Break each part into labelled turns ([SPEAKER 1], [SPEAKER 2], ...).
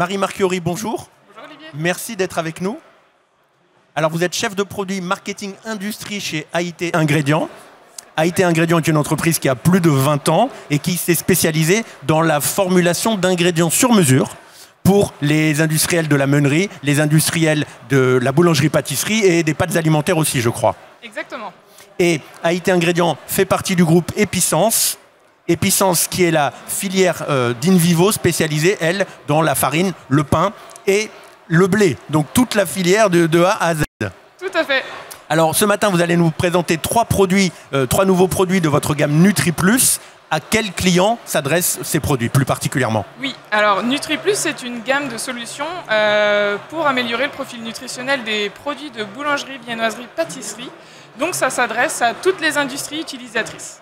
[SPEAKER 1] Marie Marchiori, bonjour.
[SPEAKER 2] Bonjour Olivier.
[SPEAKER 1] Merci d'être avec nous. Alors vous êtes chef de produit marketing industrie chez AIT Ingrédients. AIT Ingrédients est une entreprise qui a plus de 20 ans et qui s'est spécialisée dans la formulation d'ingrédients sur mesure pour les industriels de la meunerie, les industriels de la boulangerie-pâtisserie et des pâtes alimentaires aussi, je crois.
[SPEAKER 2] Exactement.
[SPEAKER 1] Et AIT Ingrédients fait partie du groupe Epicence. Epicence qui est la filière d'Invivo spécialisée, elle, dans la farine, le pain et le blé. Donc toute la filière de A à Z.
[SPEAKER 2] Tout à fait.
[SPEAKER 1] Alors ce matin, vous allez nous présenter trois nouveaux produits de votre gamme NutriPlus. À quels clients s'adressent ces produits plus particulièrement?
[SPEAKER 2] Oui, alors NutriPlus, c'est une gamme de solutions pour améliorer le profil nutritionnel des produits de boulangerie, viennoiserie, pâtisserie. Donc ça s'adresse à toutes les industries utilisatrices.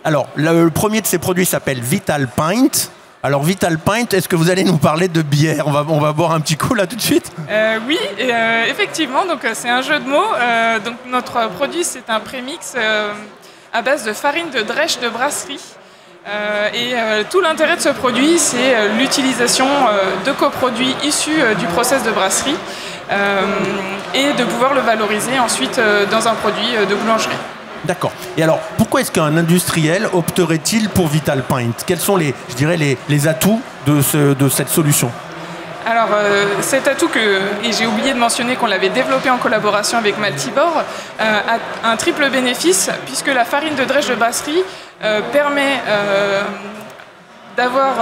[SPEAKER 1] Alors le premier de ces produits s'appelle Vital Pint. Alors Vital Pint, est-ce que vous allez nous parler de bière? On va boire un petit coup là tout de suite.
[SPEAKER 2] Oui, effectivement, donc c'est un jeu de mots. Donc notre produit, c'est un prémix à base de farine de drèche de brasserie. Tout l'intérêt de ce produit, c'est l'utilisation de coproduits issus du process de brasserie et de pouvoir le valoriser ensuite dans un produit de boulangerie.
[SPEAKER 1] D'accord. Et alors, pourquoi est-ce qu'un industriel opterait-il pour Vital Pint? Quels sont les atouts de cette solution?
[SPEAKER 2] Alors, cet atout et j'ai oublié de mentionner qu'on l'avait développé en collaboration avec Maltibor, a un triple bénéfice, puisque la farine de drèche de brasserie permet d'avoir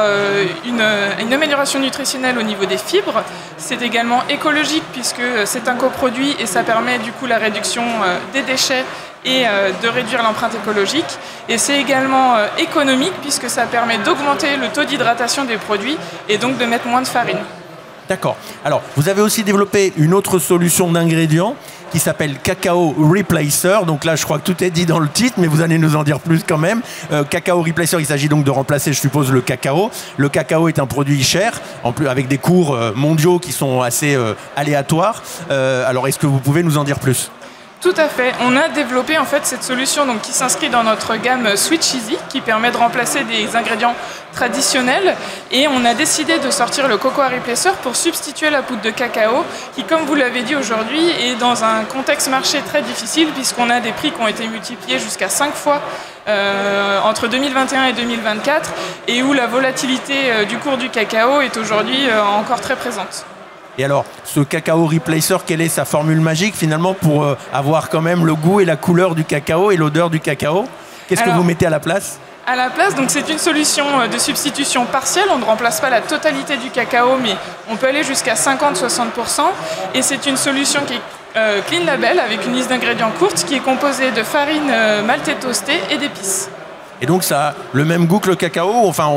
[SPEAKER 2] une amélioration nutritionnelle au niveau des fibres. C'est également écologique, puisque c'est un coproduit et ça permet du coup la réduction des déchets et de réduire l'empreinte écologique. Et c'est également économique, puisque ça permet d'augmenter le taux d'hydratation des produits et donc de mettre moins de farine.
[SPEAKER 1] D'accord. Alors, vous avez aussi développé une autre solution d'ingrédients qui s'appelle Cacao Replacer. Donc là, je crois que tout est dit dans le titre, mais vous allez nous en dire plus quand même. Cacao Replacer, il s'agit donc de remplacer, je suppose, le cacao. Le cacao est un produit cher, en plus avec des cours mondiaux qui sont assez aléatoires. Alors, est-ce que vous pouvez nous en dire plus ?
[SPEAKER 2] Tout à fait. On a développé en fait cette solution qui s'inscrit dans notre gamme Switch Easy, qui permet de remplacer des ingrédients traditionnels. Et on a décidé de sortir le Cocoa Replacer pour substituer la poudre de cacao, qui, comme vous l'avez dit aujourd'hui, est dans un contexte marché très difficile, puisqu'on a des prix qui ont été multipliés jusqu'à 5 fois entre 2021 et 2024, et où la volatilité du cours du cacao est aujourd'hui encore très présente.
[SPEAKER 1] Et alors, ce Cacao Replacer, quelle est sa formule magique finalement pour avoir quand même le goût et la couleur du cacao et l'odeur du cacao? Qu'est-ce que vous mettez à la place?
[SPEAKER 2] À la place, donc c'est une solution de substitution partielle. On ne remplace pas la totalité du cacao, mais on peut aller jusqu'à 50-60%. Et c'est une solution qui est clean label avec une liste d'ingrédients courte qui est composée de farine maltée toastée et d'épices.
[SPEAKER 1] Et donc ça a le même goût que le cacao, enfin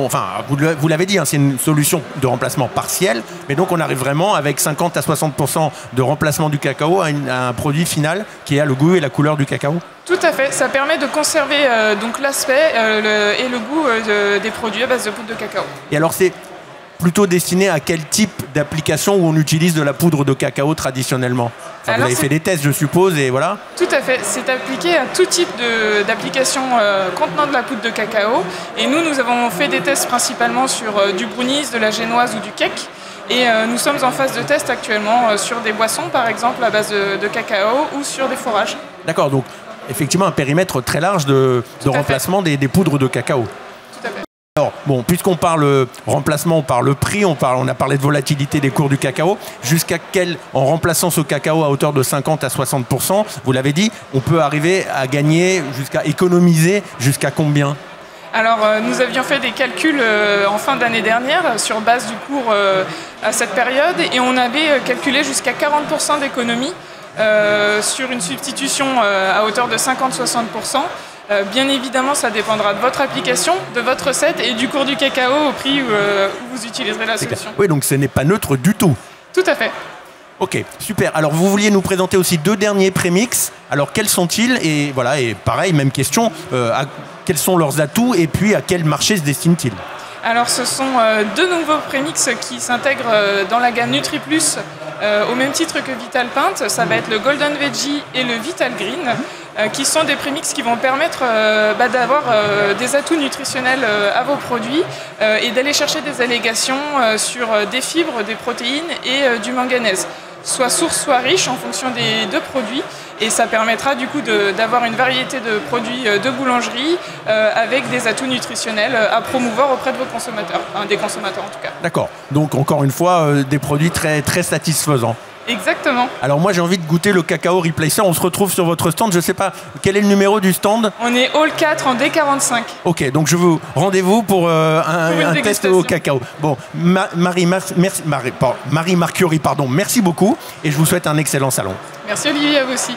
[SPEAKER 1] vous l'avez dit, hein, c'est une solution de remplacement partiel, mais donc on arrive vraiment avec 50 à 60% de remplacement du cacao à un produit final qui a le goût et la couleur du cacao.
[SPEAKER 2] Tout à fait, ça permet de conserver donc l'aspect et le goût des produits à base de poudre de cacao.
[SPEAKER 1] Et alors c'est plutôt destiné à quel type d'application où on utilise de la poudre de cacao traditionnellement? Vous avez fait des tests, je suppose, et voilà.
[SPEAKER 2] Tout à fait. C'est appliqué à tout type d'application contenant de la poudre de cacao. Et nous avons fait des tests principalement sur du brownies, de la génoise ou du cake. Et nous sommes en phase de test actuellement sur des boissons, par exemple, à base de cacao ou sur des fourrages. D'accord,
[SPEAKER 1] donc effectivement un périmètre très large de remplacement des poudres de cacao.
[SPEAKER 2] Tout à fait.
[SPEAKER 1] Alors, bon, puisqu'on parle remplacement, on parle prix, on a parlé de volatilité des cours du cacao, en remplaçant ce cacao à hauteur de 50 à 60%, vous l'avez dit, on peut arriver à gagner, jusqu'à économiser, jusqu'à combien?
[SPEAKER 2] Alors, nous avions fait des calculs en fin d'année dernière sur base du cours à cette période et on avait calculé jusqu'à 40% d'économie sur une substitution à hauteur de 50-60%. Bien évidemment, ça dépendra de votre application, de votre recette et du cours du cacao au prix où vous utiliserez la solution.
[SPEAKER 1] Oui, donc ce n'est pas neutre du tout.
[SPEAKER 2] Tout à fait.
[SPEAKER 1] Ok, super. Alors, vous vouliez nous présenter aussi 2 derniers prémix. Alors, quels sont-ils? Et voilà, et pareil, même question, quels sont leurs atouts et puis à quel marché se destinent-ils?
[SPEAKER 2] Alors, ce sont 2 nouveaux prémix qui s'intègrent dans la gamme NutriPlus au même titre que Vital Pint. Ça va être le Golden Veggie et le Vital Green. qui sont des prémix qui vont permettre d'avoir des atouts nutritionnels à vos produits et d'aller chercher des allégations sur des fibres, des protéines et du manganèse, soit source, soit riche en fonction des deux produits. Et ça permettra du coup d'avoir une variété de produits de boulangerie avec des atouts nutritionnels à promouvoir auprès de vos consommateurs, enfin, des consommateurs en tout cas.
[SPEAKER 1] D'accord. Donc encore une fois, des produits très, très satisfaisants.
[SPEAKER 2] Exactement.
[SPEAKER 1] Alors moi j'ai envie de goûter le Cacao Replacer. On se retrouve sur votre stand. Je ne sais pas quel est le numéro du stand.
[SPEAKER 2] On est Hall 4 en D45.
[SPEAKER 1] Ok, donc je vous rendez-vous pour un test au cacao. Bon, Marie Marchiori, pardon, merci beaucoup et je vous souhaite un excellent salon.
[SPEAKER 2] Merci Olivier, à vous aussi.